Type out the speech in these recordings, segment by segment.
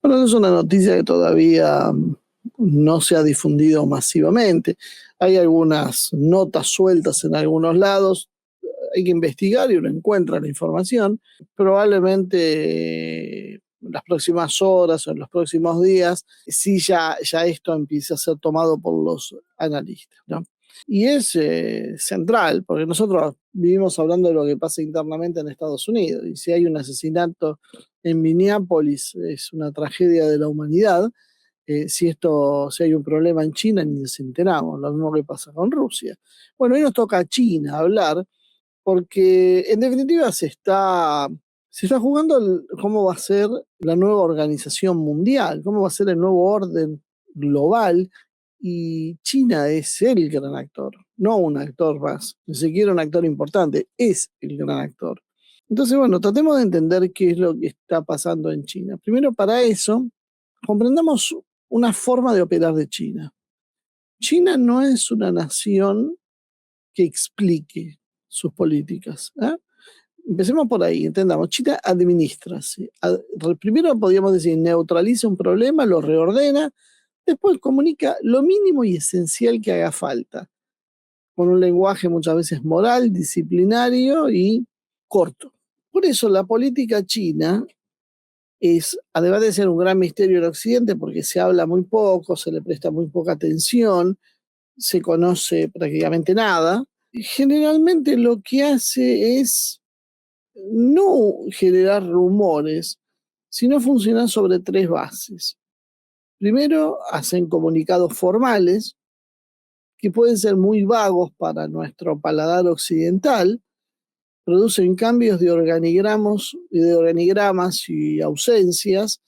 Bueno, es una noticia que todavía no se ha difundido masivamente. Hay algunas notas sueltas en algunos lados, hay que investigar y uno encuentra la información. Probablemente en las próximas horas o en los próximos días, sí ya esto empieza a ser tomado por los analistas, ¿no? Y es central, porque nosotros vivimos hablando de lo que pasa internamente en Estados Unidos, y si hay un asesinato en Minneapolis es una tragedia de la humanidad. Si hay un problema en China ni nos enteramos, lo mismo que pasa con Rusia. Bueno, hoy nos toca a China hablar, porque en definitiva se está jugando cómo va a ser la nueva organización mundial, cómo va a ser el nuevo orden global, y China es el gran actor, no un actor más, ni siquiera un actor importante, es el gran actor. Entonces, bueno, tratemos de entender qué es lo que está pasando en China. Primero, para eso, comprendamos una forma de operar de China. China no es una nación que explique sus políticas, ¿eh? Empecemos por ahí, entendamos. China administra, ¿sí? Primero podríamos decir, neutraliza un problema, lo reordena, después comunica lo mínimo y esencial que haga falta, con un lenguaje muchas veces moral, disciplinario y corto. Por eso la política china además de ser un gran misterio en Occidente, porque se habla muy poco, se le presta muy poca atención, se conoce prácticamente nada, generalmente lo que hace es no generar rumores, sino funcionar sobre tres bases. Primero, hacen comunicados formales, que pueden ser muy vagos para nuestro paladar occidental, producen cambios de organigramas y ausencias,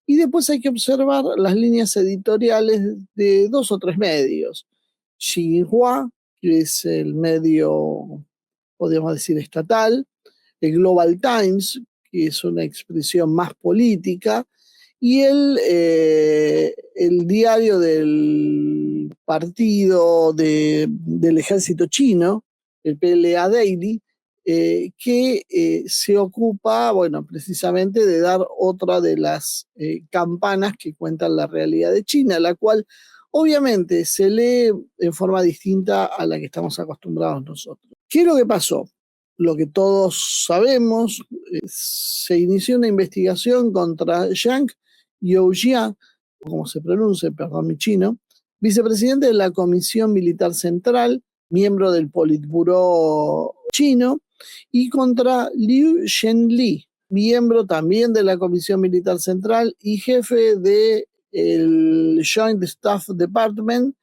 y después hay que observar las líneas editoriales de dos o tres medios. Xinhua, que es el medio, podríamos decir, estatal, el Global Times, que es una expresión más política, y el diario del partido del ejército chino, el PLA Daily, que se ocupa, bueno, precisamente de dar otra de las campanas que cuentan la realidad de China, la cual obviamente se lee en forma distinta a la que estamos acostumbrados nosotros. ¿Qué es lo que pasó? Lo que todos sabemos, se inició una investigación contra Zhang Youxia, como se pronuncia, perdón mi chino, vicepresidente de la Comisión Militar Central, miembro del Politburó chino, y contra Liu Zhenli, miembro también de la Comisión Militar Central y jefe del Joint Staff Department,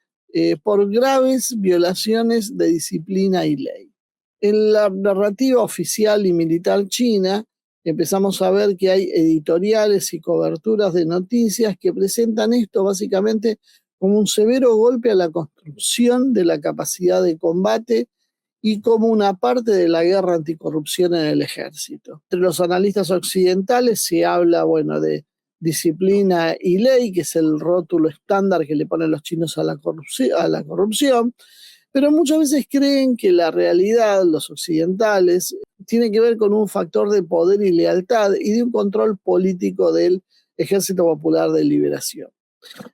por graves violaciones de disciplina y ley. En la narrativa oficial y militar china, empezamos a ver que hay editoriales y coberturas de noticias que presentan esto básicamente como un severo golpe a la construcción de la capacidad de combate y como una parte de la guerra anticorrupción en el ejército. Entre los analistas occidentales se habla, bueno, de disciplina y ley, que es el rótulo estándar que le ponen los chinos a la corrupción, pero muchas veces creen que la realidad, los occidentales, tiene que ver con un factor de poder y lealtad y de un control político del Ejército Popular de Liberación.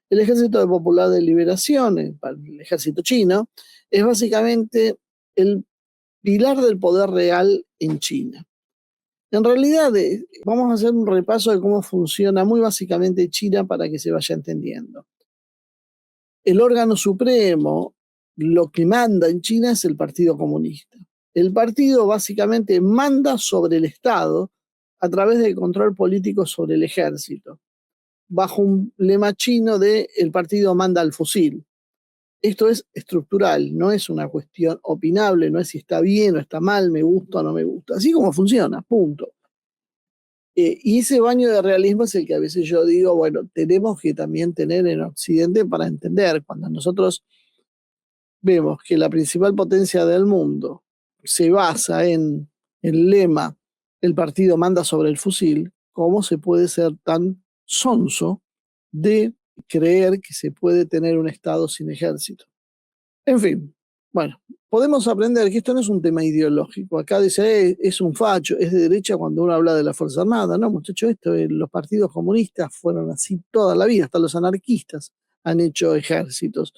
El Ejército Popular de Liberación, el ejército chino, es básicamente el pilar del poder real en China. En realidad, vamos a hacer un repaso de cómo funciona muy básicamente China para que se vaya entendiendo. El órgano supremo, lo que manda en China es el Partido Comunista. El partido básicamente manda sobre el Estado a través del control político sobre el ejército, bajo un lema chino de el partido manda al fusil. Esto es estructural, no es una cuestión opinable, no es si está bien o está mal, me gusta o no me gusta. Así como funciona, punto. Y ese baño de realismo es el que a veces yo digo, bueno, tenemos que también tener en Occidente para entender, cuando nosotros vemos que la principal potencia del mundo se basa en el lema, el partido manda sobre el fusil, ¿cómo se puede ser tan sonso de creer que se puede tener un Estado sin ejército? En fin, bueno, podemos aprender que esto no es un tema ideológico. Acá dice, es un facho, es de derecha cuando uno habla de la Fuerza Armada. No, muchachos, los partidos comunistas fueron así toda la vida, hasta los anarquistas han hecho ejércitos.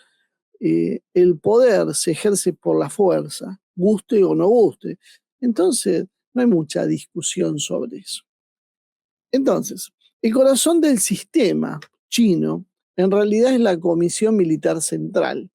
El poder se ejerce por la fuerza, guste o no guste. Entonces, no hay mucha discusión sobre eso. Entonces, el corazón del sistema chino en realidad es la Comisión Militar Central,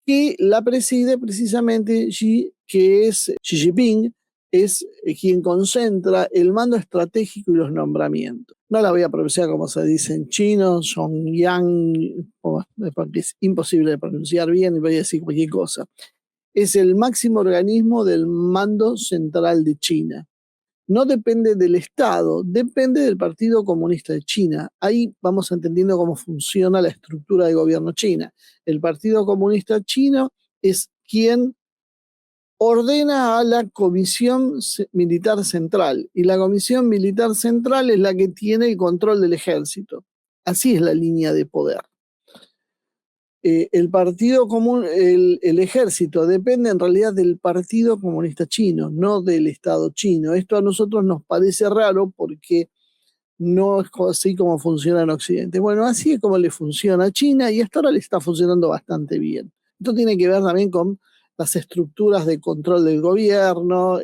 que la preside precisamente Xi, que es Xi Jinping, es quien concentra el mando estratégico y los nombramientos. No la voy a pronunciar como se dice en chino, Zongyang, porque es imposible de pronunciar bien y voy a decir cualquier cosa. Es el máximo organismo del mando central de China. No depende del Estado, depende del Partido Comunista de China. Ahí vamos entendiendo cómo funciona la estructura de gobierno china. El Partido Comunista Chino es quien ordena a la Comisión Militar Central, y la Comisión Militar Central es la que tiene el control del ejército. Así es la línea de poder. El Partido Común, el ejército depende en realidad del Partido Comunista Chino, no del Estado chino. Esto a nosotros nos parece raro porque no es así como funciona en Occidente. Bueno, así es como le funciona a China y hasta ahora le está funcionando bastante bien. Esto tiene que ver también con las estructuras de control del gobierno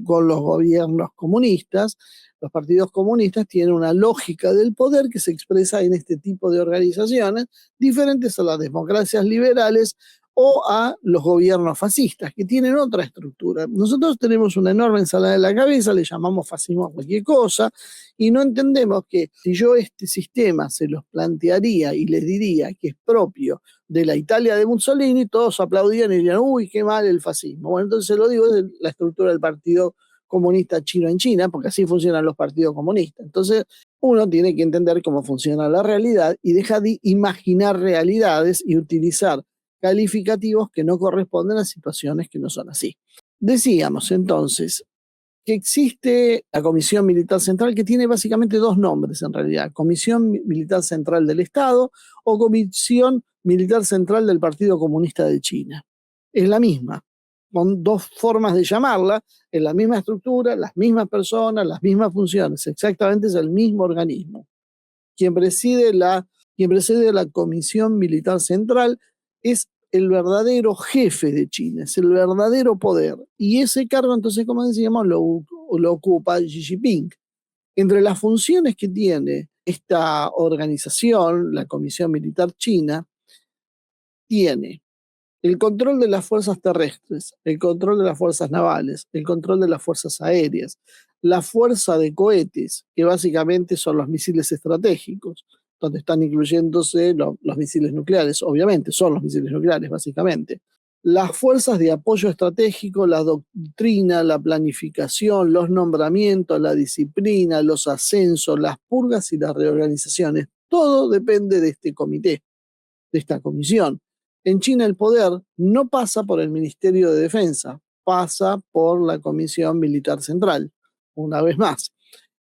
con los gobiernos comunistas. Los partidos comunistas tienen una lógica del poder que se expresa en este tipo de organizaciones, diferentes a las democracias liberales o a los gobiernos fascistas, que tienen otra estructura. Nosotros tenemos una enorme ensalada en la cabeza, le llamamos fascismo a cualquier cosa, y no entendemos que si yo este sistema se los plantearía y les diría que es propio de la Italia de Mussolini, todos aplaudían y dirían, uy, qué mal el fascismo. Bueno, entonces lo digo, es la estructura del Partido Comunista Chino en China, porque así funcionan los partidos comunistas. Entonces, uno tiene que entender cómo funciona la realidad y deja de imaginar realidades y utilizar calificativos que no corresponden a situaciones que no son así. Decíamos entonces que existe la Comisión Militar Central, que tiene básicamente dos nombres en realidad: Comisión Militar Central del Estado o Comisión Militar Central del Partido Comunista de China. Es la misma, con dos formas de llamarla, es la misma estructura, las mismas personas, las mismas funciones, exactamente es el mismo organismo. Quien preside la Comisión Militar Central es el verdadero jefe de China, es el verdadero poder. Y ese cargo, entonces, como decíamos, lo ocupa Xi Jinping. Entre las funciones que tiene esta organización, la Comisión Militar China, tiene el control de las fuerzas terrestres, el control de las fuerzas navales, el control de las fuerzas aéreas, la fuerza de cohetes, que básicamente son los misiles estratégicos, donde están incluyéndose los misiles nucleares, obviamente, son los misiles nucleares, básicamente. Las fuerzas de apoyo estratégico, la doctrina, la planificación, los nombramientos, la disciplina, los ascensos, las purgas y las reorganizaciones. Todo depende de este comité, de esta comisión. En China el poder no pasa por el Ministerio de Defensa, pasa por la Comisión Militar Central. Una vez más,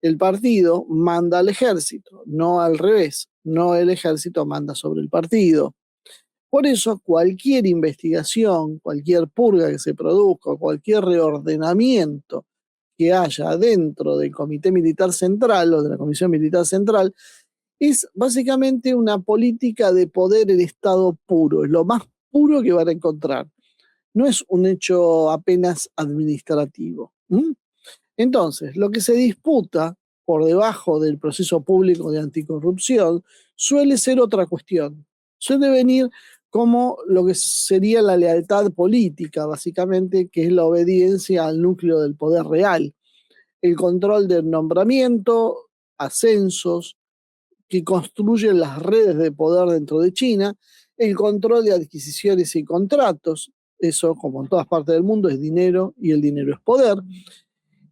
el partido manda al ejército, no al revés, no el ejército manda sobre el partido. Por eso cualquier investigación, cualquier purga que se produzca, cualquier reordenamiento que haya dentro del Comité Militar Central o de la Comisión Militar Central es básicamente una política de poder en estado puro, es lo más puro que van a encontrar. No es un hecho apenas administrativo. Entonces, lo que se disputa por debajo del proceso público de anticorrupción suele ser otra cuestión. Suele venir como lo que sería la lealtad política, básicamente, que es la obediencia al núcleo del poder real, el control del nombramiento, ascensos, que construyen las redes de poder dentro de China, el control de adquisiciones y contratos, eso como en todas partes del mundo es dinero y el dinero es poder,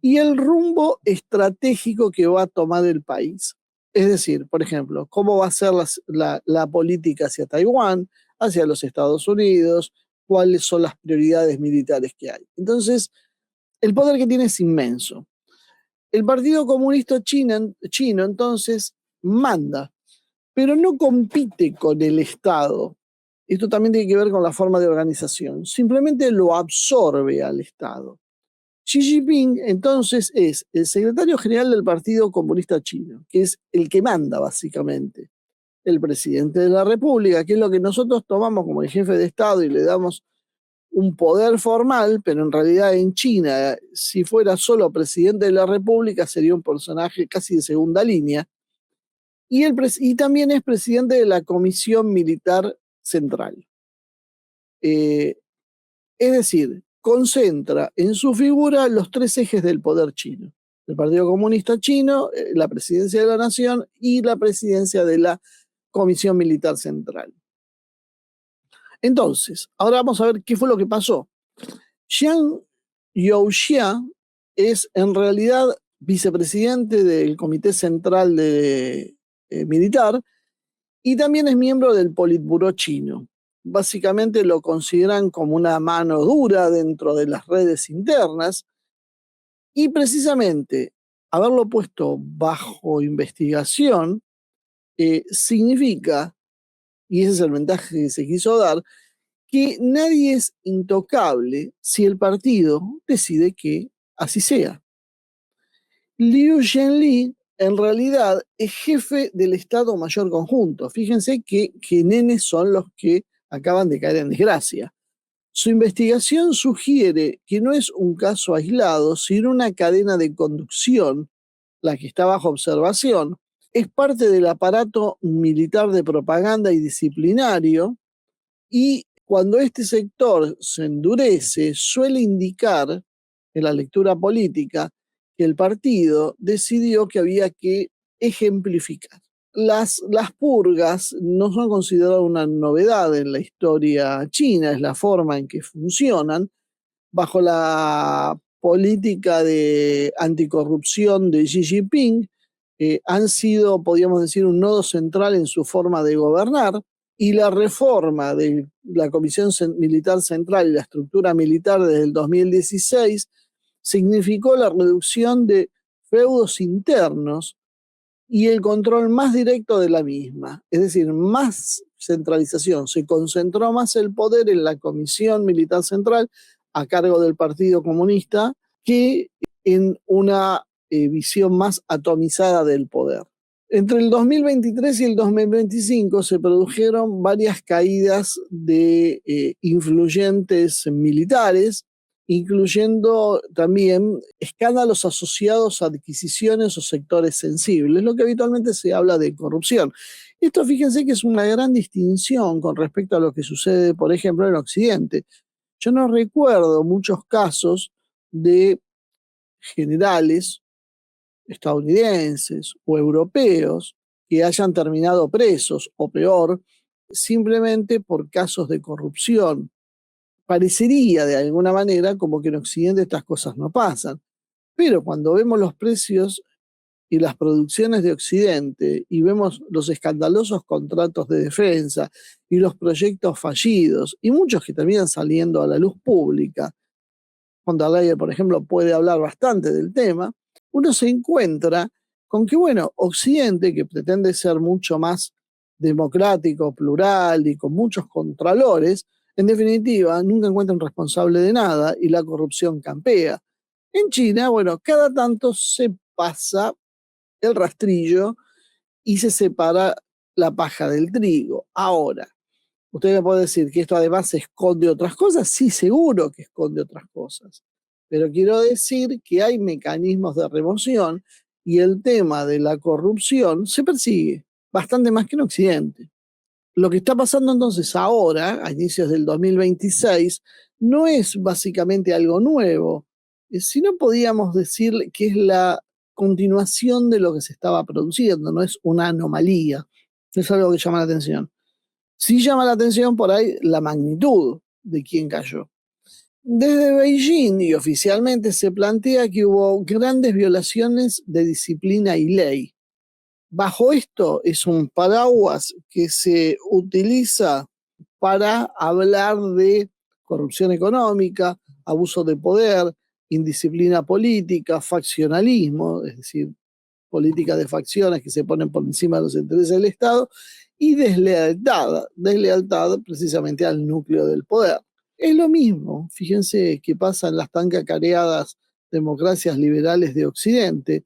y el rumbo estratégico que va a tomar el país. Es decir, por ejemplo, cómo va a ser la política hacia Taiwán, hacia los Estados Unidos, cuáles son las prioridades militares que hay. Entonces, el poder que tiene es inmenso. El Partido Comunista Chino entonces manda, pero no compite con el Estado. esto también tiene que ver con la forma de organización, simplemente lo absorbe al Estado. Xi Jinping entonces es el secretario general del Partido Comunista Chino, que es el que manda básicamente, el presidente de la República, que es lo que nosotros tomamos como el jefe de Estado y le damos un poder formal, pero en realidad en China, si fuera solo presidente de la República, sería un personaje casi de segunda línea. Y también es presidente de la Comisión Militar Central. Es decir, concentra en su figura los tres ejes del poder chino: el Partido Comunista Chino, la presidencia de la Nación y la presidencia de la Comisión Militar Central. Entonces, ahora vamos a ver qué fue lo que pasó. Jiang Youxia es en realidad vicepresidente del Comité Central Militar y también es miembro del Politburó chino. Básicamente lo consideran como una mano dura dentro de las redes internas y precisamente haberlo puesto bajo investigación significa, y ese es el mensaje que se quiso dar, que nadie es intocable si el partido decide que así sea. Liu Zhenli en realidad es jefe del Estado Mayor Conjunto. Fíjense qué nenes son los que acaban de caer en desgracia. Su investigación sugiere que no es un caso aislado, sino una cadena de conducción, la que está bajo observación. Es parte del aparato militar de propaganda y disciplinario, y cuando este sector se endurece, suele indicar en la lectura política que el partido decidió que había que ejemplificar. Las purgas no son consideradas una novedad en la historia china, es la forma en que funcionan. Bajo la política de anticorrupción de Xi Jinping, han sido, podríamos decir, un nodo central en su forma de gobernar, y la reforma de la Comisión Militar Central y la estructura militar desde el 2016 significó la reducción de feudos internos y el control más directo de la misma, es decir, más centralización. Se concentró más el poder en la Comisión Militar Central a cargo del Partido Comunista que en una visión más atomizada del poder. Entre el 2023 y el 2025 se produjeron varias caídas de influyentes militares, incluyendo también escándalos asociados a adquisiciones o sectores sensibles, lo que habitualmente se habla de corrupción. Esto, fíjense que es una gran distinción con respecto a lo que sucede, por ejemplo, en Occidente. Yo no recuerdo muchos casos de generales estadounidenses o europeos que hayan terminado presos o peor, simplemente por casos de corrupción. Parecería de alguna manera como que en Occidente estas cosas no pasan, pero cuando vemos los precios y las producciones de Occidente y vemos los escandalosos contratos de defensa y los proyectos fallidos y muchos que terminan saliendo a la luz pública, von der Leyen, por ejemplo, puede hablar bastante del tema, uno se encuentra con que, bueno, Occidente, que pretende ser mucho más democrático, plural y con muchos contralores, en definitiva, nunca encuentra un responsable de nada y la corrupción campea. En China, bueno, cada tanto se pasa el rastrillo y se separa la paja del trigo. Ahora, usted me puede decir que esto además esconde otras cosas. Sí, seguro que esconde otras cosas. Pero quiero decir que hay mecanismos de remoción y el tema de la corrupción se persigue bastante más que en Occidente. Lo que está pasando entonces ahora, a inicios del 2026, no es básicamente algo nuevo, sino podríamos decir que es la continuación de lo que se estaba produciendo, no es una anomalía. Es algo que llama la atención. Sí llama la atención por ahí la magnitud de quién cayó. Desde Beijing y oficialmente se plantea que hubo grandes violaciones de disciplina y ley. Bajo esto es un paraguas que se utiliza para hablar de corrupción económica, abuso de poder, indisciplina política, faccionalismo, es decir, políticas de facciones que se ponen por encima de los intereses del Estado, y deslealtad precisamente al núcleo del poder. Es lo mismo, fíjense qué pasa en las tan cacareadas democracias liberales de Occidente,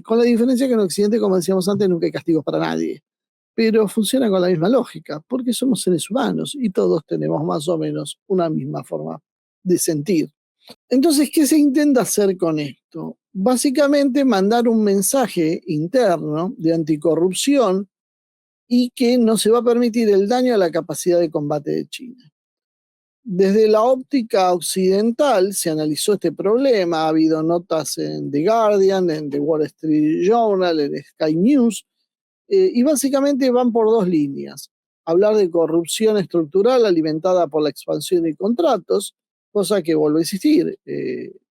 con la diferencia que en Occidente, como decíamos antes, nunca hay castigos para nadie, pero funciona con la misma lógica, porque somos seres humanos y todos tenemos más o menos una misma forma de sentir. Entonces, ¿qué se intenta hacer con esto? Básicamente mandar un mensaje interno de anticorrupción y que no se va a permitir el daño a la capacidad de combate de China. Desde la óptica occidental se analizó este problema, ha habido notas en The Guardian, en The Wall Street Journal, en Sky News, y básicamente van por dos líneas. Hablar de corrupción estructural alimentada por la expansión de contratos, cosa que vuelve a existir.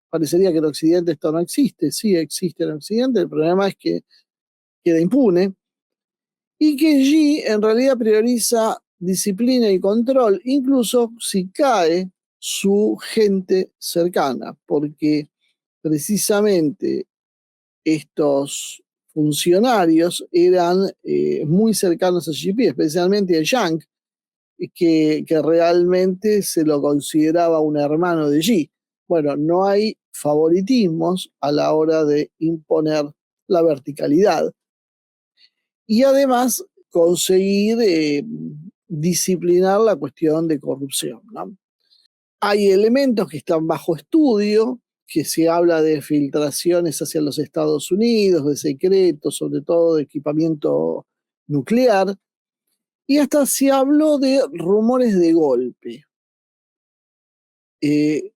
Parecería que en Occidente esto no existe, sí existe en Occidente, el problema es que queda impune, y que Xi en realidad prioriza disciplina y control, incluso si cae su gente cercana, porque precisamente estos funcionarios eran muy cercanos a Xi Jinping, especialmente a Yang, que realmente se lo consideraba un hermano de Xi. Bueno, no hay favoritismos a la hora de imponer la verticalidad. Y además conseguir disciplinar la cuestión de corrupción, ¿no? Hay elementos que están bajo estudio, que se habla de filtraciones hacia los Estados Unidos, de secretos, sobre todo de equipamiento nuclear, y hasta se habló de rumores de golpe. Eh,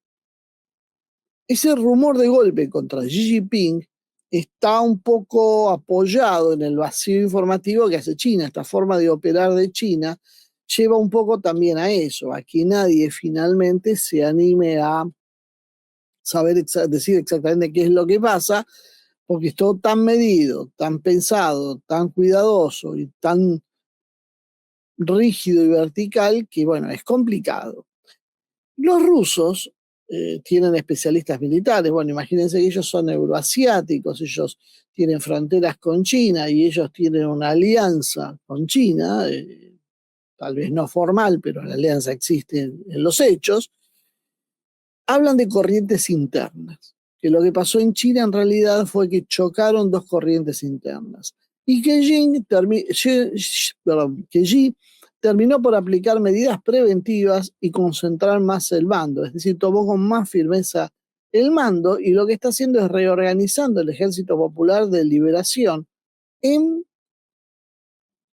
Ese rumor de golpe contra Xi Jinping está un poco apoyado en el vacío informativo que hace China. Esta forma de operar de China lleva un poco también a eso, a que nadie finalmente se anime a decir exactamente qué es lo que pasa, porque es todo tan medido, tan pensado, tan cuidadoso y tan rígido y vertical que, bueno, es complicado. Los rusos tienen especialistas militares. Bueno, imagínense que ellos son euroasiáticos, ellos tienen fronteras con China y ellos tienen una alianza con China, tal vez no formal, pero la alianza existe en los hechos. Hablan de corrientes internas, que lo que pasó en China en realidad fue que chocaron dos corrientes internas y que Xi terminó por aplicar medidas preventivas y concentrar más el mando, es decir, tomó con más firmeza el mando y lo que está haciendo es reorganizando el Ejército Popular de Liberación en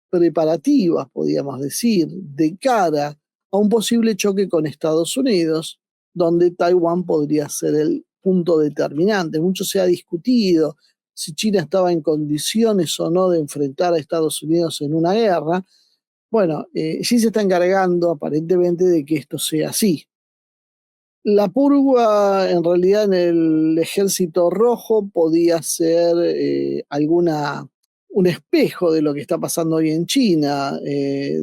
preparativas, podríamos decir, de cara a un posible choque con Estados Unidos, donde Taiwán podría ser el punto determinante. Mucho se ha discutido si China estaba en condiciones o no de enfrentar a Estados Unidos en una guerra. Bueno, sí se está encargando aparentemente de que esto sea así. La purga en realidad en el Ejército Rojo podía ser un espejo de lo que está pasando hoy en China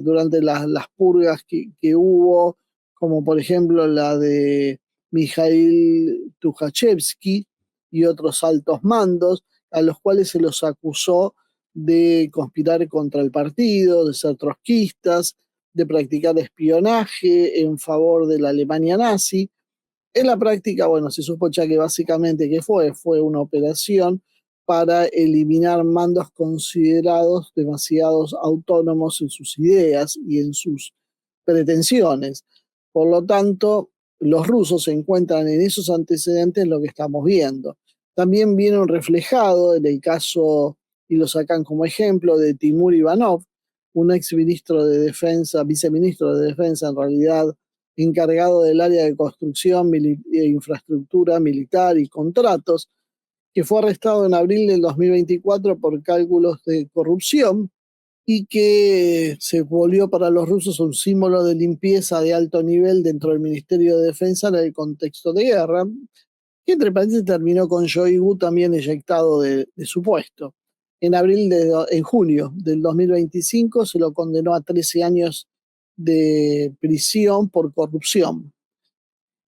durante las purgas que hubo, como por ejemplo la de Mikhail Tukhachevsky y otros altos mandos, a los cuales se los acusó de conspirar contra el partido, de ser trotskistas, de practicar espionaje en favor de la Alemania nazi. En la práctica, bueno, se sospecha que básicamente fue una operación para eliminar mandos considerados demasiados autónomos en sus ideas y en sus pretensiones. Por lo tanto, los rusos se encuentran en esos antecedentes lo que estamos viendo. También vieron reflejado en el caso, y lo sacan como ejemplo, de Timur Ivanov, un ex ministro de defensa, viceministro de defensa en realidad, encargado del área de construcción e infraestructura militar y contratos, que fue arrestado en abril del 2024 por cálculos de corrupción y que se volvió para los rusos un símbolo de limpieza de alto nivel dentro del Ministerio de Defensa en el contexto de guerra, que entre paréntesis terminó con Shoigu también eyectado de su puesto. En junio del 2025 se lo condenó a 13 años de prisión por corrupción.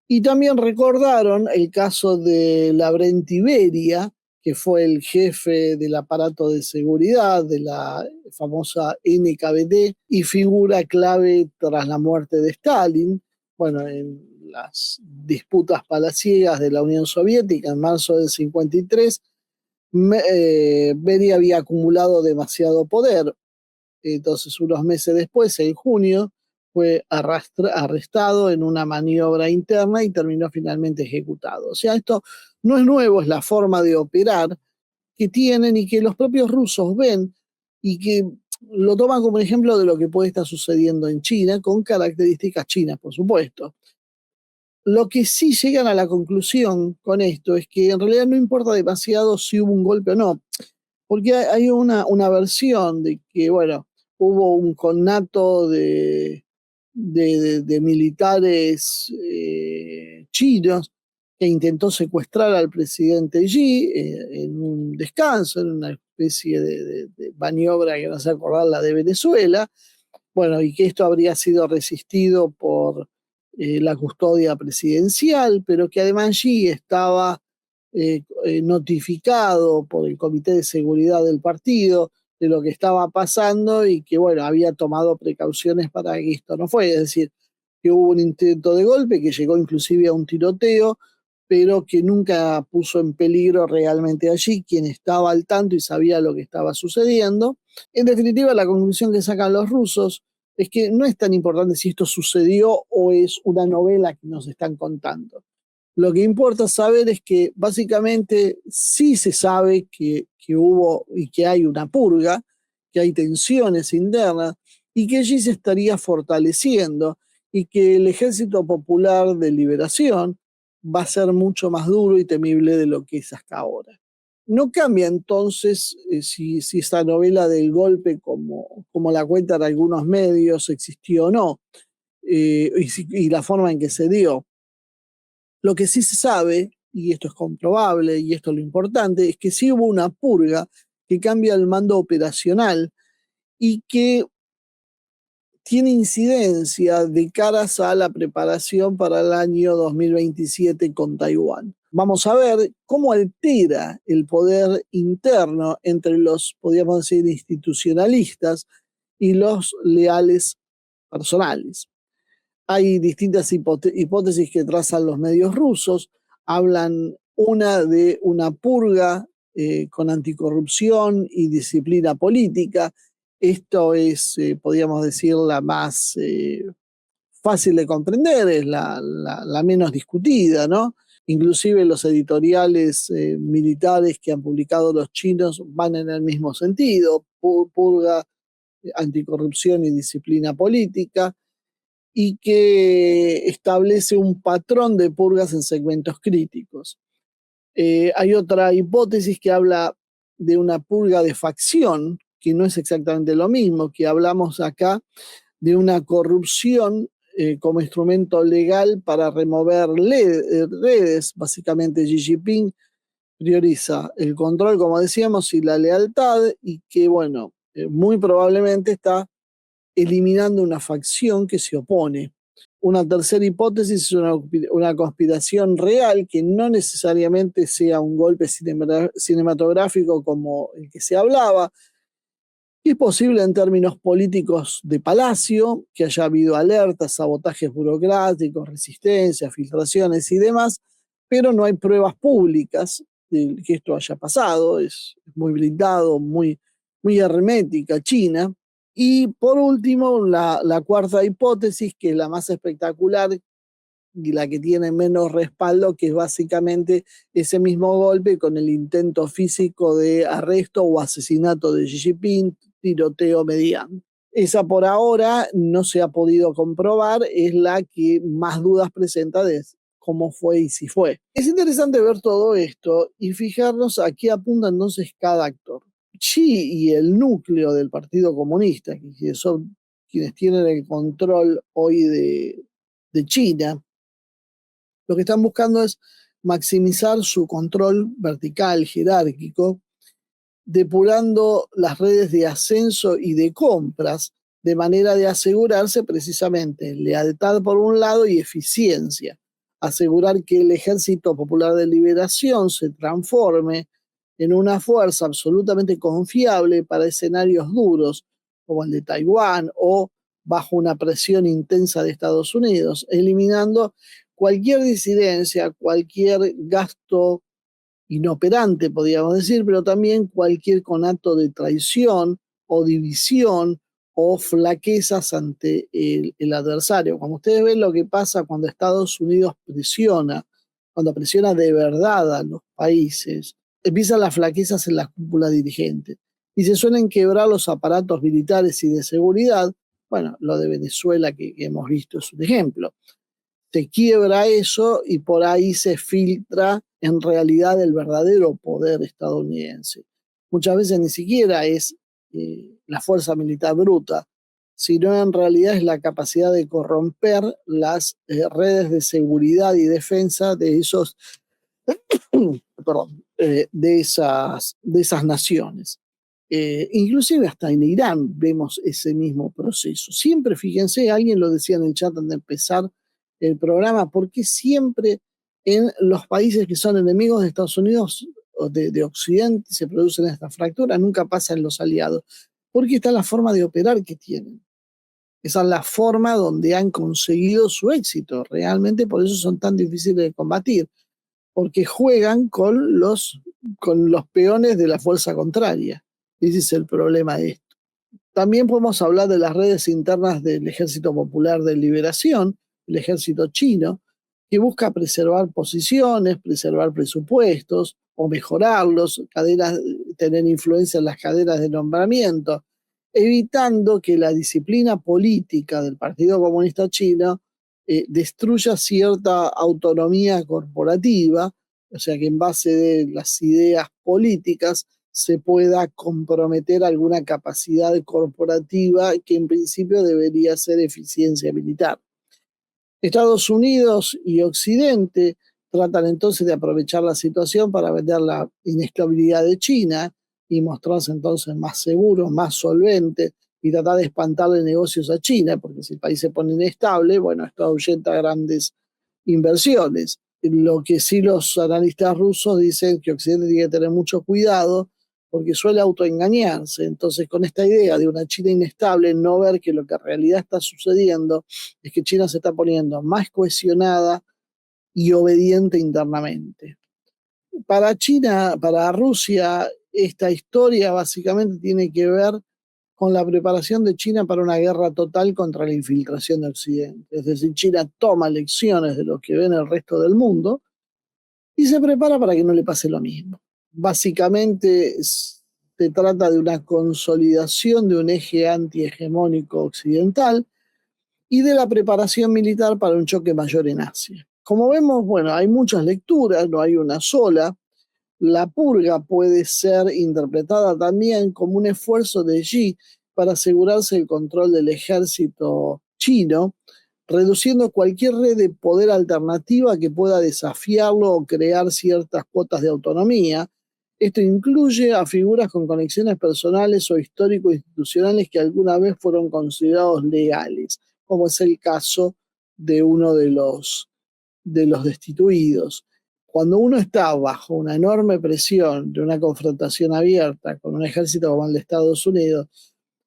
Y también recordaron el caso de Lavrent Iberia, que fue el jefe del aparato de seguridad de la famosa NKVD y figura clave tras la muerte de Stalin. Bueno, en las disputas palaciegas de la Unión Soviética en marzo del 53, Beria había acumulado demasiado poder. Entonces, unos meses después, en junio, fue arrestado en una maniobra interna y terminó finalmente ejecutado. O sea, esto no es nuevo, es la forma de operar que tienen y que los propios rusos ven y que lo toman como ejemplo de lo que puede estar sucediendo en China, con características chinas, por supuesto. Lo que sí llegan a la conclusión con esto es que en realidad no importa demasiado si hubo un golpe o no, porque hay una versión de que, bueno, hubo un conato de militares chinos que intentó secuestrar al presidente Xi en un descanso, en una especie de maniobra que no hace acordar la de Venezuela, bueno, y que esto habría sido resistido por la custodia presidencial, pero que además Xi estaba notificado por el Comité de Seguridad del partido de lo que estaba pasando y que, bueno, había tomado precauciones para que esto no fuera. Es decir, que hubo un intento de golpe que llegó inclusive a un tiroteo, pero que nunca puso en peligro realmente allí quien estaba al tanto y sabía lo que estaba sucediendo. En definitiva, la conclusión que sacan los rusos es que no es tan importante si esto sucedió o es una novela que nos están contando. Lo que importa saber es que básicamente sí se sabe que hubo y que hay una purga, que hay tensiones internas y que allí se estaría fortaleciendo y que el Ejército Popular de Liberación va a ser mucho más duro y temible de lo que es hasta ahora. No cambia entonces si esta novela del golpe, como la cuentan algunos medios, existió o no, y la forma en que se dio. Lo que sí se sabe, y esto es comprobable, y esto es lo importante, es que sí hubo una purga que cambia el mando operacional y que tiene incidencia de caras a la preparación para el año 2027 con Taiwán. Vamos a ver cómo altera el poder interno entre los, podríamos decir, institucionalistas y los leales personales. Hay distintas hipótesis que trazan los medios rusos. Hablan una de una purga con anticorrupción y disciplina política. Esto es, podríamos decir, la más fácil de comprender, es la menos discutida, ¿no? Inclusive los editoriales militares que han publicado los chinos van en el mismo sentido, purga, anticorrupción y disciplina política, y que establece un patrón de purgas en segmentos críticos. Hay otra hipótesis que habla de una purga de facción, que no es exactamente lo mismo, que hablamos acá de una corrupción como instrumento legal para remover redes. Básicamente Xi Jinping prioriza el control, como decíamos, y la lealtad, y que, bueno, muy probablemente está eliminando una facción que se opone. Una tercera hipótesis es una conspiración real que no necesariamente sea un golpe cinematográfico como el que se hablaba. Es posible en términos políticos de palacio, que haya habido alertas, sabotajes burocráticos, resistencias, filtraciones y demás, pero no hay pruebas públicas de que esto haya pasado. Es muy blindado, muy hermética China. Y por último, la cuarta hipótesis, que es la más espectacular y la que tiene menos respaldo, que es básicamente ese mismo golpe con el intento físico de arresto o asesinato de Xi Jinping, tiroteo mediante. Esa por ahora no se ha podido comprobar, es la que más dudas presenta de cómo fue y si fue. Es interesante ver todo esto y fijarnos a qué apunta entonces cada actor. Xi y el núcleo del Partido Comunista, que son quienes tienen el control hoy de China, lo que están buscando es maximizar su control vertical, jerárquico, depurando las redes de ascenso y de compras, de manera de asegurarse precisamente lealtad por un lado y eficiencia. Asegurar que el Ejército Popular de Liberación se transforme en una fuerza absolutamente confiable para escenarios duros, como el de Taiwán, o bajo una presión intensa de Estados Unidos, eliminando cualquier disidencia, cualquier gasto inoperante, podríamos decir, pero también cualquier conato de traición o división o flaquezas ante el adversario. Cuando ustedes ven lo que pasa cuando Estados Unidos presiona, cuando presiona de verdad a los países, empiezan las flaquezas en la cúpula dirigente y se suelen quebrar los aparatos militares y de seguridad. Bueno, lo de Venezuela que hemos visto es un ejemplo. Se quiebra eso y por ahí se filtra en realidad el verdadero poder estadounidense. Muchas veces ni siquiera es la fuerza militar bruta, sino en realidad es la capacidad de corromper las redes de seguridad y defensa de esos, perdón, de esas naciones. Inclusive hasta en Irán vemos ese mismo proceso. Siempre, fíjense, alguien lo decía en el chat antes de empezar el programa, ¿por qué siempre en los países que son enemigos de Estados Unidos o de Occidente se producen estas fracturas? Nunca pasa en los aliados. Porque está la forma de operar que tienen. Esa es la forma donde han conseguido su éxito. Realmente por eso son tan difíciles de combatir. Porque juegan con los peones de la fuerza contraria. Ese es el problema de esto. También podemos hablar de las redes internas del Ejército Popular de Liberación, el ejército chino, que busca preservar posiciones, preservar presupuestos o mejorarlos, tener influencia en las cadenas de nombramiento, evitando que la disciplina política del Partido Comunista Chino destruya cierta autonomía corporativa, o sea que en base de las ideas políticas se pueda comprometer alguna capacidad corporativa que en principio debería ser eficiencia militar. Estados Unidos y Occidente tratan entonces de aprovechar la situación para vender la inestabilidad de China y mostrarse entonces más seguros, más solventes y tratar de espantarle negocios a China, porque si el país se pone inestable, bueno, esto ahuyenta grandes inversiones. Lo que sí los analistas rusos dicen que Occidente tiene que tener mucho cuidado porque suele autoengañarse. Entonces, con esta idea de una China inestable, no ver que lo que en realidad está sucediendo es que China se está poniendo más cohesionada y obediente internamente. Para China, para Rusia, esta historia básicamente tiene que ver con la preparación de China para una guerra total contra la infiltración de Occidente. Es decir, China toma lecciones de lo que ve en el resto del mundo y se prepara para que no le pase lo mismo. Básicamente se trata de una consolidación de un eje antihegemónico occidental y de la preparación militar para un choque mayor en Asia. Como vemos, bueno, hay muchas lecturas, no hay una sola. La purga puede ser interpretada también como un esfuerzo de Xi para asegurarse el control del ejército chino, reduciendo cualquier red de poder alternativa que pueda desafiarlo o crear ciertas cuotas de autonomía. Esto incluye a figuras con conexiones personales o histórico-institucionales que alguna vez fueron considerados legales, como es el caso de uno de los destituidos. Cuando uno está bajo una enorme presión de una confrontación abierta con un ejército como el de Estados Unidos,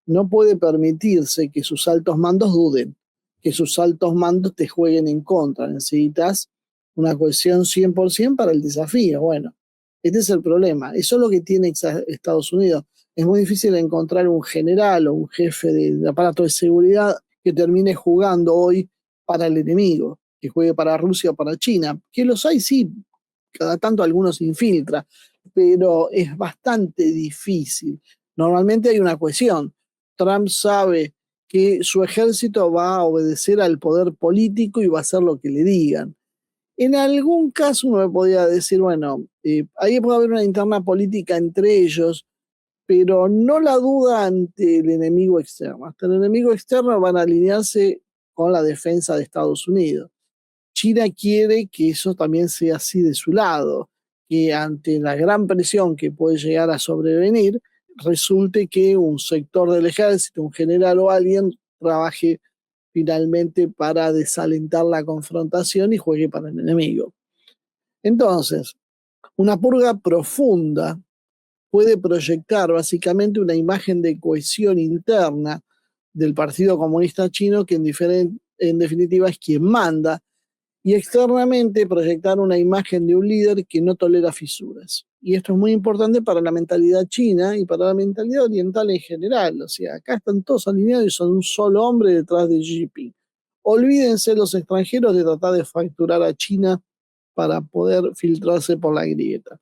no puede permitirse que sus altos mandos duden, que sus altos mandos te jueguen en contra. Necesitas una cohesión 100% para el desafío. Bueno, este es el problema. Eso es lo que tiene Estados Unidos. Es muy difícil encontrar un general o un jefe de aparato de seguridad que termine jugando hoy para el enemigo, que juegue para Rusia o para China. Que los hay, sí, cada tanto algunos se infiltra, pero es bastante difícil. Normalmente hay una cohesión. Trump sabe que su ejército va a obedecer al poder político y va a hacer lo que le digan. En algún caso uno me podría decir, bueno, ahí puede haber una interna política entre ellos, pero no la duda ante el enemigo externo. Hasta el enemigo externo van a alinearse con la defensa de Estados Unidos. China quiere que eso también sea así de su lado, que ante la gran presión que puede llegar a sobrevenir, resulte que un sector del ejército, un general o alguien, trabaje finalmente para desalentar la confrontación y juegue para el enemigo. Entonces, una purga profunda puede proyectar básicamente una imagen de cohesión interna del Partido Comunista Chino, que en definitiva es quien manda, y externamente proyectar una imagen de un líder que no tolera fisuras. Y esto es muy importante para la mentalidad china y para la mentalidad oriental en general. O sea, acá están todos alineados y son un solo hombre detrás de Xi Jinping. Olvídense los extranjeros de tratar de facturar a China para poder filtrarse por la grieta.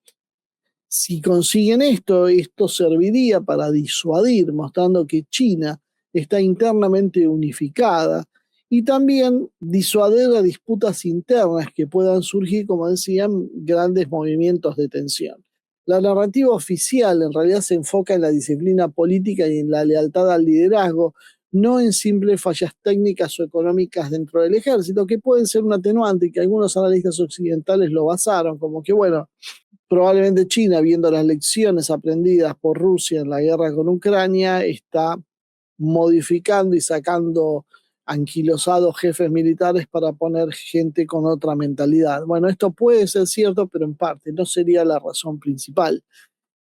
Si consiguen esto, esto serviría para disuadir, mostrando que China está internamente unificada y también disuadir las disputas internas que puedan surgir, como decían, grandes movimientos de tensión. La narrativa oficial en realidad se enfoca en la disciplina política y en la lealtad al liderazgo, no en simples fallas técnicas o económicas dentro del ejército, que pueden ser un atenuante y que algunos analistas occidentales lo basaron, como que, bueno, probablemente China, viendo las lecciones aprendidas por Rusia en la guerra con Ucrania, está modificando y sacando anquilosados jefes militares para poner gente con otra mentalidad. Bueno, esto puede ser cierto, pero en parte no sería la razón principal.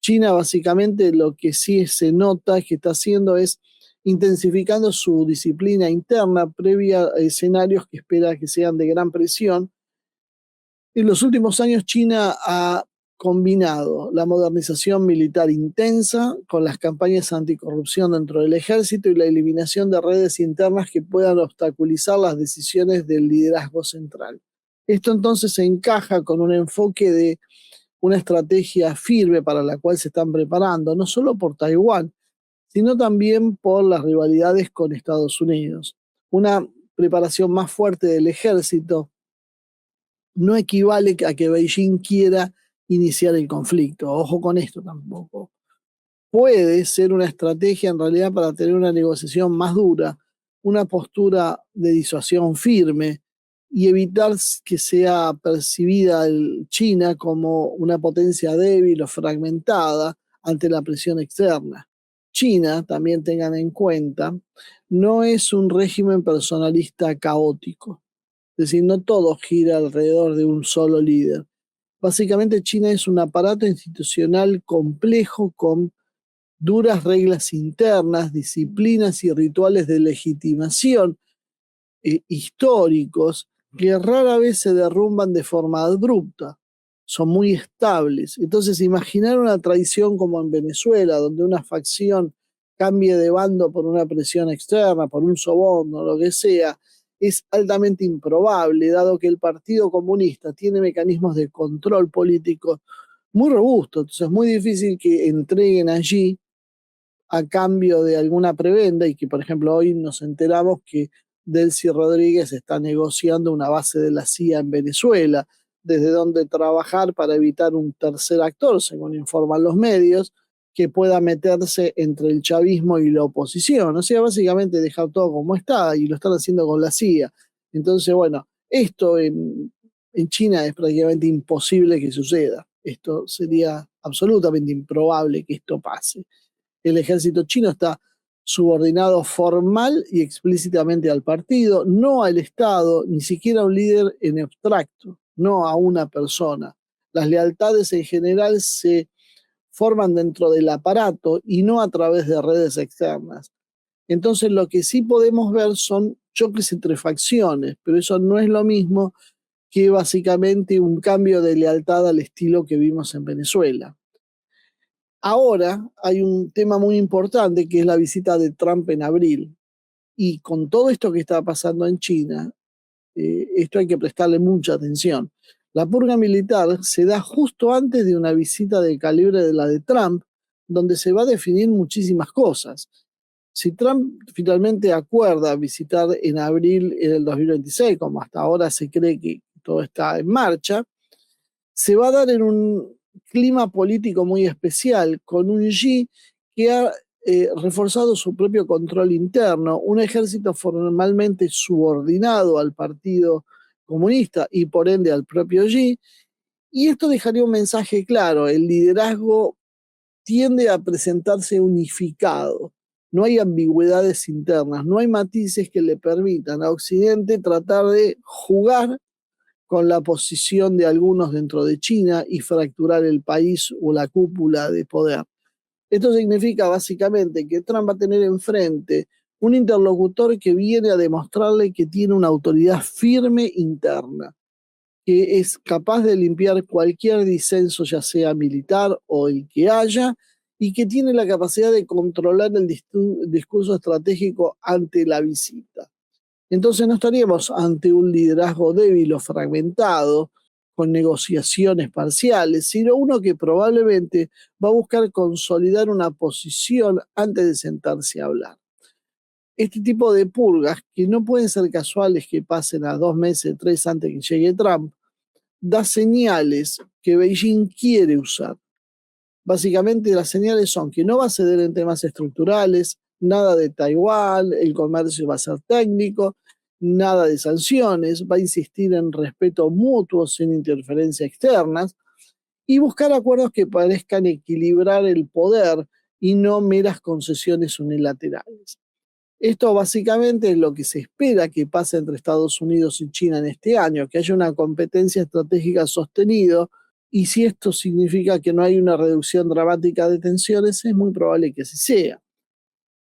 China básicamente lo que sí se nota que está haciendo es intensificando su disciplina interna previa a escenarios que espera que sean de gran presión. En los últimos años China ha combinado la modernización militar intensa con las campañas anticorrupción dentro del ejército y la eliminación de redes internas que puedan obstaculizar las decisiones del liderazgo central. Esto entonces se encaja con un enfoque de una estrategia firme para la cual se están preparando, no solo por Taiwán, sino también por las rivalidades con Estados Unidos. Una preparación más fuerte del ejército no equivale a que Beijing quiera iniciar el conflicto. Ojo con esto tampoco. Puede ser una estrategia en realidad para tener una negociación más dura, una postura de disuasión firme y evitar que sea percibida China como una potencia débil o fragmentada ante la presión externa. China, también tengan en cuenta, no es un régimen personalista caótico. Es decir, no todo gira alrededor de un solo líder. Básicamente China es un aparato institucional complejo con duras reglas internas, disciplinas y rituales de legitimación históricos que rara vez se derrumban de forma abrupta. Son muy estables. Entonces, imaginar una traición como en Venezuela, donde una facción cambie de bando por una presión externa, por un soborno, lo que sea, es altamente improbable, dado que el Partido Comunista tiene mecanismos de control político muy robustos. Entonces, es muy difícil que entreguen allí a cambio de alguna prebenda y que, por ejemplo, hoy nos enteramos que Delcy Rodríguez está negociando una base de la CIA en Venezuela, desde donde trabajar para evitar un tercer actor, según informan los medios, que pueda meterse entre el chavismo y la oposición. O sea, básicamente dejar todo como está y lo están haciendo con la CIA. Entonces, bueno, esto en China es prácticamente imposible que suceda. Esto sería absolutamente improbable que esto pase. El ejército chino está subordinado formal y explícitamente al partido, no al Estado, ni siquiera a un líder en abstracto, no a una persona. Las lealtades en general se forman dentro del aparato y no a través de redes externas. Entonces lo que sí podemos ver son choques entre facciones, pero eso no es lo mismo que básicamente un cambio de lealtad al estilo que vimos en Venezuela. Ahora hay un tema muy importante que es la visita de Trump en abril. Y con todo esto que está pasando en China, esto hay que prestarle mucha atención. La purga militar se da justo antes de una visita de calibre de la de Trump, donde se va a definir muchísimas cosas. Si Trump finalmente acuerda visitar en abril en el 2026, como hasta ahora se cree que todo está en marcha, se va a dar en un clima político muy especial, con un Xi que ha reforzado su propio control interno, un ejército formalmente subordinado al Partido Comunista y por ende al propio Xi, y esto dejaría un mensaje claro: el liderazgo tiende a presentarse unificado, no hay ambigüedades internas, no hay matices que le permitan a Occidente tratar de jugar con la posición de algunos dentro de China y fracturar el país o la cúpula de poder. Esto significa básicamente que Trump va a tener enfrente un interlocutor que viene a demostrarle que tiene una autoridad firme interna, que es capaz de limpiar cualquier disenso, ya sea militar o el que haya, y que tiene la capacidad de controlar el discurso estratégico ante la visita. Entonces no estaríamos ante un liderazgo débil o fragmentado, con negociaciones parciales, sino uno que probablemente va a buscar consolidar una posición antes de sentarse a hablar. Este tipo de purgas, que no pueden ser casuales que pasen a 2 meses, 3 antes que llegue Trump, da señales que Beijing quiere usar. Básicamente las señales son que no va a ceder en temas estructurales, nada de Taiwán, el comercio va a ser técnico, nada de sanciones, va a insistir en respeto mutuo sin interferencias externas y buscar acuerdos que parezcan equilibrar el poder y no meras concesiones unilaterales. Esto básicamente es lo que se espera que pase entre Estados Unidos y China en este año, que haya una competencia estratégica sostenida, y si esto significa que no hay una reducción dramática de tensiones, es muy probable que así sea.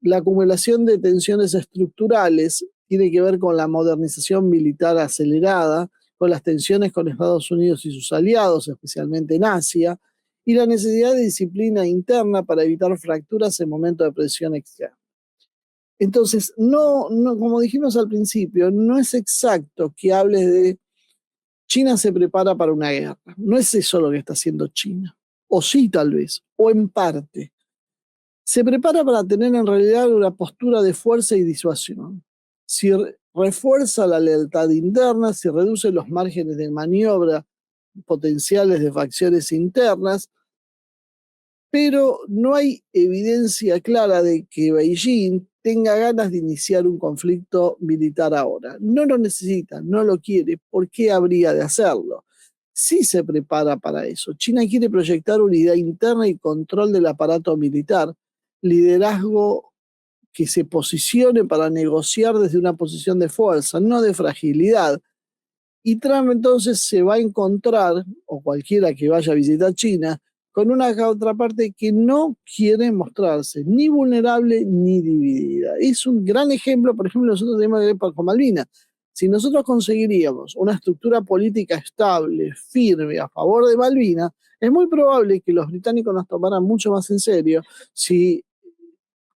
La acumulación de tensiones estructurales tiene que ver con la modernización militar acelerada, con las tensiones con Estados Unidos y sus aliados, especialmente en Asia, y la necesidad de disciplina interna para evitar fracturas en momentos de presión externa. Entonces, como dijimos al principio, no es exacto que hables de China se prepara para una guerra. No es eso lo que está haciendo China. O sí, tal vez, o en parte. Se prepara para tener en realidad una postura de fuerza y disuasión. Si refuerza la lealtad interna, si reduce los márgenes de maniobra potenciales de facciones internas, pero no hay evidencia clara de que Beijing tenga ganas de iniciar un conflicto militar ahora. No lo necesita, no lo quiere. ¿Por qué habría de hacerlo? Sí se prepara para eso. China quiere proyectar unidad interna y control del aparato militar, liderazgo que se posicione para negociar desde una posición de fuerza, no de fragilidad. Y Trump entonces se va a encontrar, o cualquiera que vaya a visitar China, con una contraparte que no quiere mostrarse ni vulnerable ni dividida. Es un gran ejemplo, por ejemplo, nosotros tenemos que ver con Malvinas. Si nosotros conseguiríamos una estructura política estable, firme, a favor de Malvinas, es muy probable que los británicos nos tomaran mucho más en serio si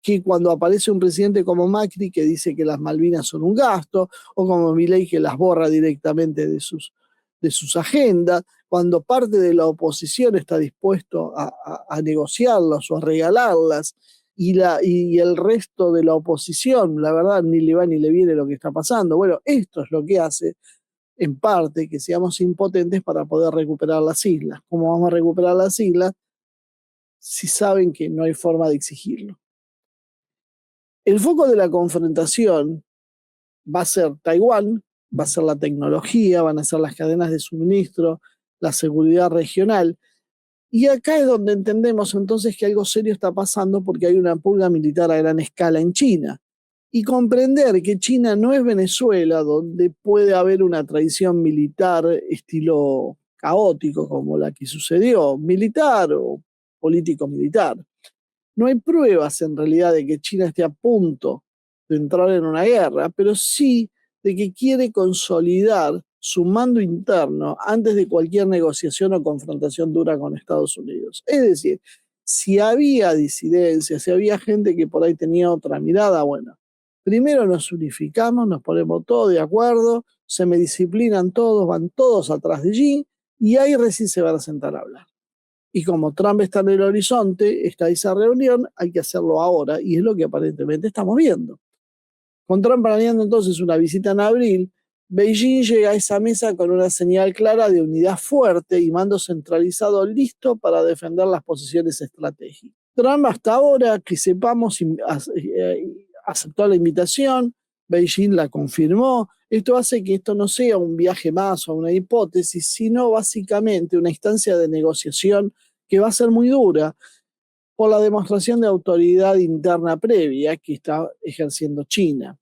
que cuando aparece un presidente como Macri que dice que las Malvinas son un gasto, o como Milei que las borra directamente de sus agendas, cuando parte de la oposición está dispuesto a negociarlas o a regalarlas, y el resto de la oposición, la verdad, ni le va ni le viene lo que está pasando. Bueno, esto es lo que hace, en parte, que seamos impotentes para poder recuperar las islas. ¿Cómo vamos a recuperar las islas si saben que no hay forma de exigirlo? El foco de la confrontación va a ser Taiwán, va a ser la tecnología, van a ser las cadenas de suministro, la seguridad regional. Y acá es donde entendemos entonces que algo serio está pasando porque hay una purga militar a gran escala en China. Y comprender que China no es Venezuela, donde puede haber una traición militar estilo caótico como la que sucedió, militar o político-militar. No hay pruebas en realidad de que China esté a punto de entrar en una guerra, pero sí de que quiere consolidar su mando interno antes de cualquier negociación o confrontación dura con Estados Unidos. Es decir, si había disidencia, si había gente que por ahí tenía otra mirada, bueno, primero nos unificamos, nos ponemos todos de acuerdo, se me disciplinan todos, van todos atrás de allí, y ahí recién se van a sentar a hablar. Y como Trump está en el horizonte, está esa reunión, hay que hacerlo ahora, y es lo que aparentemente estamos viendo. Con Trump planeando entonces una visita en abril, Beijing llega a esa mesa con una señal clara de unidad fuerte y mando centralizado listo para defender las posiciones estratégicas. Trump hasta ahora, que sepamos, aceptó la invitación, Beijing la confirmó. Esto hace que esto no sea un viaje más o una hipótesis, sino básicamente una instancia de negociación que va a ser muy dura por la demostración de autoridad interna previa que está ejerciendo China.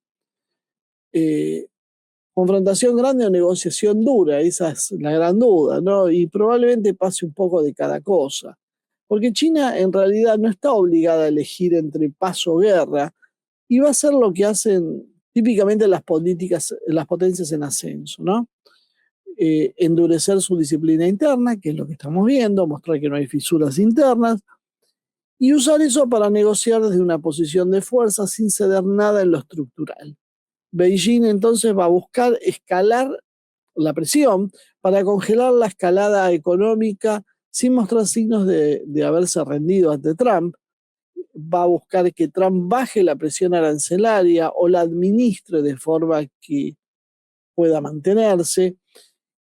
Confrontación grande o negociación dura, esa es la gran duda, ¿no? Y probablemente pase un poco de cada cosa. porque China en realidad no está obligada a elegir entre paz o guerra, y va a hacer lo que hacen típicamente las políticas, las potencias en ascenso, ¿no? Endurecer su disciplina interna, que es lo que estamos viendo, mostrar que no hay fisuras internas, y usar eso para negociar desde una posición de fuerza sin ceder nada en lo estructural. Beijing entonces va a buscar escalar la presión para congelar la escalada económica sin mostrar signos de haberse rendido ante Trump. Va a buscar que Trump baje la presión arancelaria o la administre de forma que pueda mantenerse,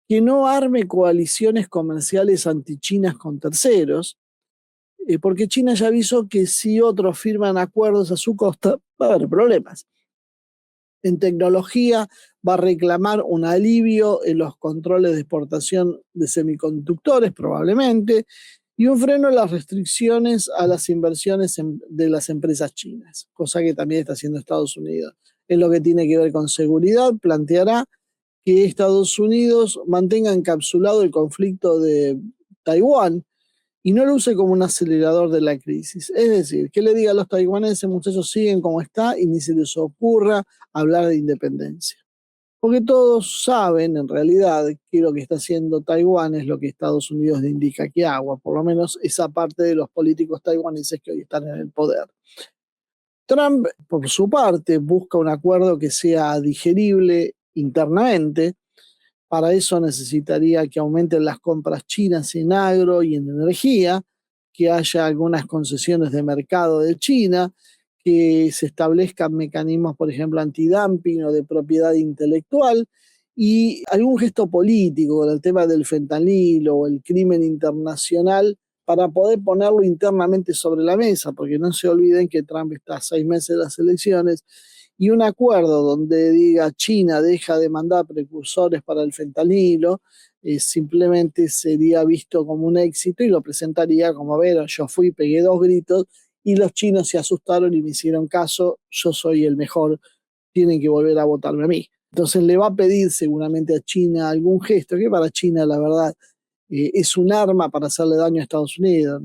que no arme coaliciones comerciales antichinas con terceros, porque China ya avisó que si otros firman acuerdos a su costa, va a haber problemas. En tecnología va a reclamar un alivio en los controles de exportación de semiconductores, probablemente, y un freno en las restricciones a las inversiones de las empresas chinas, cosa que también está haciendo Estados Unidos. En lo que tiene que ver con seguridad, planteará que Estados Unidos mantenga encapsulado el conflicto de Taiwán y no lo use como un acelerador de la crisis. Es decir, que le diga a los taiwaneses, muchachos, siguen como está y ni se les ocurra hablar de independencia. Porque todos saben, en realidad, que lo que está haciendo Taiwán es lo que Estados Unidos le indica que haga, por lo menos esa parte de los políticos taiwaneses que hoy están en el poder. Trump, por su parte, busca un acuerdo que sea digerible internamente. Para eso necesitaría que aumenten las compras chinas en agro y en energía, que haya algunas concesiones de mercado de China, que se establezcan mecanismos, por ejemplo, antidumping o de propiedad intelectual, y algún gesto político con el tema del fentanilo o el crimen internacional para poder ponerlo internamente sobre la mesa, porque no se olviden que Trump está a 6 meses de las elecciones y un acuerdo donde diga China deja de mandar precursores para el fentanilo, simplemente sería visto como un éxito y lo presentaría como, a ver, yo fui, pegué 2 gritos y los chinos se asustaron y me hicieron caso, yo soy el mejor, tienen que volver a votarme a mí. Entonces le va a pedir seguramente a China algún gesto, que para China la verdad es un arma para hacerle daño a Estados Unidos,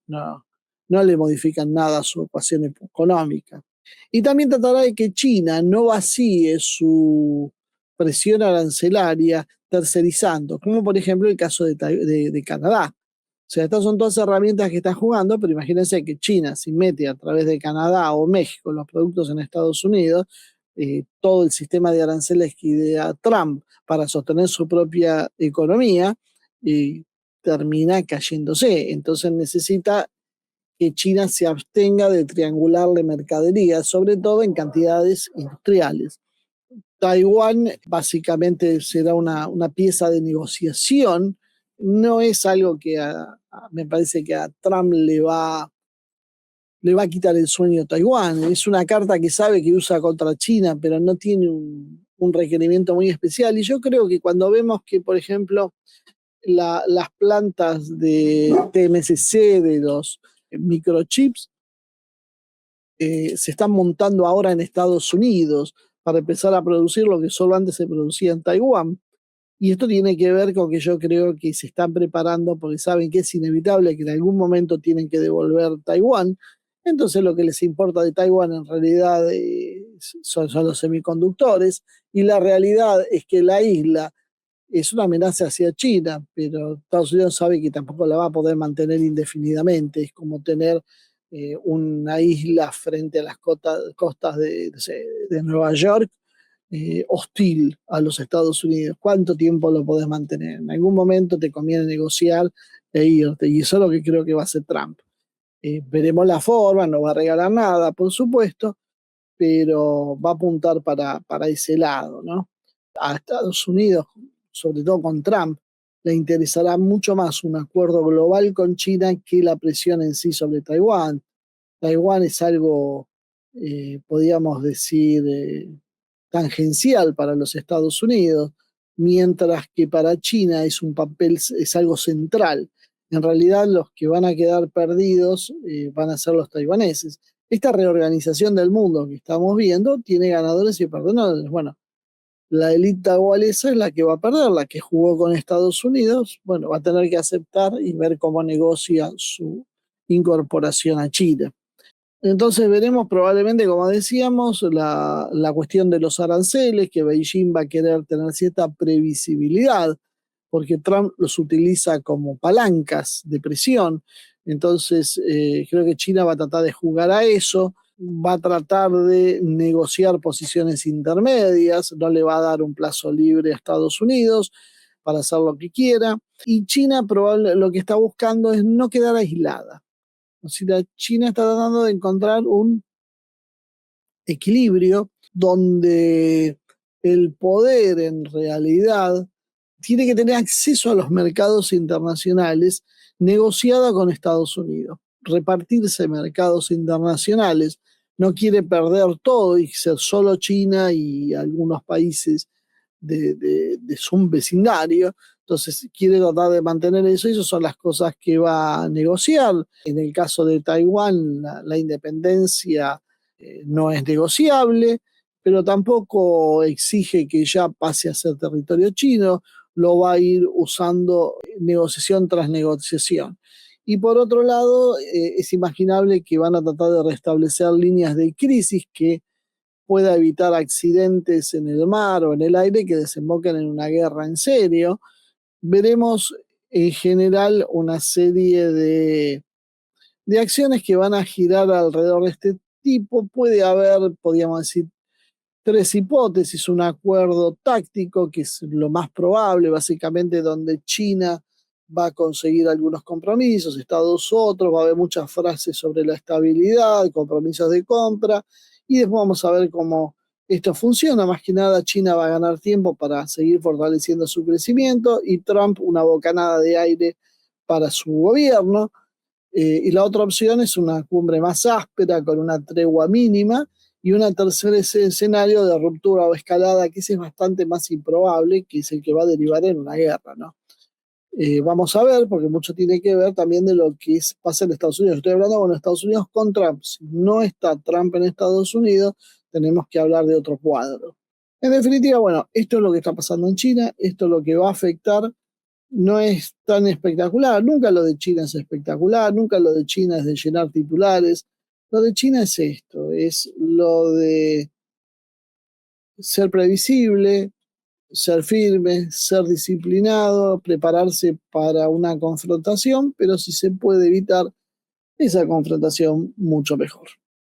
no, no le modifican nada a su ecuación económica. Y también tratará de que China no vacíe su presión arancelaria tercerizando, como por ejemplo el caso de Canadá. O sea, estas son todas herramientas que está jugando, pero imagínense que China, si mete a través de Canadá o México los productos en Estados Unidos, todo el sistema de aranceles que idea Trump para sostener su propia economía, termina cayéndose. Entonces necesita que China se abstenga de triangularle mercadería, sobre todo en cantidades industriales. Taiwán básicamente será una pieza de negociación, no es algo que me parece que a Trump le va a quitar el sueño a Taiwán, es una carta que sabe que usa contra China, pero no tiene un requerimiento muy especial, y yo creo que cuando vemos que, por ejemplo, las plantas de TMCC, de los microchips, se están montando ahora en Estados Unidos para empezar a producir lo que solo antes se producía en Taiwán. Y esto tiene que ver con que yo creo que se están preparando porque saben que es inevitable que en algún momento tienen que devolver Taiwán. Entonces lo que les importa de Taiwán en realidad son los semiconductores, y la realidad es que la isla es una amenaza hacia China, pero Estados Unidos sabe que tampoco la va a poder mantener indefinidamente. Es como tener una isla frente a las costas de Nueva York, hostil a los Estados Unidos. ¿Cuánto tiempo lo podés mantener? En algún momento te conviene negociar e irte, y eso es lo que creo que va a hacer Trump. Veremos la forma, no va a regalar nada, por supuesto, pero va a apuntar para ese lado, ¿no? A Estados Unidos, sobre todo con Trump, le interesará mucho más un acuerdo global con China que la presión en sí sobre Taiwán. Taiwán es algo, podríamos decir, tangencial para los Estados Unidos, mientras que para China es un papel, es algo central. En realidad los que van a quedar perdidos van a ser los taiwaneses. Esta reorganización del mundo que estamos viendo tiene ganadores y perdedores. Bueno, la élite taiwanesa es la que va a perder, la que jugó con Estados Unidos, bueno, va a tener que aceptar y ver cómo negocia su incorporación a China. Entonces veremos probablemente, como decíamos, la cuestión de los aranceles, que Beijing va a querer tener cierta previsibilidad, porque Trump los utiliza como palancas de presión. Entonces creo que China va a tratar de jugar a eso, va a tratar de negociar posiciones intermedias, no le va a dar un plazo libre a Estados Unidos para hacer lo que quiera. Y China probablemente lo que está buscando es no quedar aislada. O sea, China está tratando de encontrar un equilibrio donde el poder en realidad tiene que tener acceso a los mercados internacionales negociada con Estados Unidos. Repartirse mercados internacionales, no quiere perder todo y ser solo China y algunos países de su vecindario. Entonces quiere tratar de mantener eso y esas son las cosas que va a negociar. En el caso de Taiwán, la independencia no es negociable, pero tampoco exige que ya pase a ser territorio chino, lo va a ir usando negociación tras negociación. Y por otro lado, es imaginable que van a tratar de restablecer líneas de crisis que pueda evitar accidentes en el mar o en el aire que desemboquen en una guerra en serio. Veremos en general una serie de acciones que van a girar alrededor de este tipo. Puede haber, podríamos decir, tres hipótesis: un acuerdo táctico, que es lo más probable, básicamente donde China va a conseguir algunos compromisos, Estados otros, va a haber muchas frases sobre la estabilidad, compromisos de compra, y después vamos a ver cómo esto funciona. Más que nada, China va a ganar tiempo para seguir fortaleciendo su crecimiento y Trump una bocanada de aire para su gobierno. Y la otra opción es una cumbre más áspera con una tregua mínima y un tercer escenario de ruptura o escalada, que ese es bastante más improbable, que es el que va a derivar en una guerra, ¿no? Vamos a ver, porque mucho tiene que ver también de lo que pasa en Estados Unidos. Estoy hablando con Estados Unidos con Trump. Si no está Trump en Estados Unidos, tenemos que hablar de otro cuadro. En definitiva, bueno, esto es lo que está pasando en China, esto es lo que va a afectar. No es tan espectacular, nunca lo de China es espectacular, nunca lo de China es de llenar titulares. Lo de China es esto, es lo de ser previsible, ser firme, ser disciplinado, prepararse para una confrontación, pero si se puede evitar esa confrontación, mucho mejor.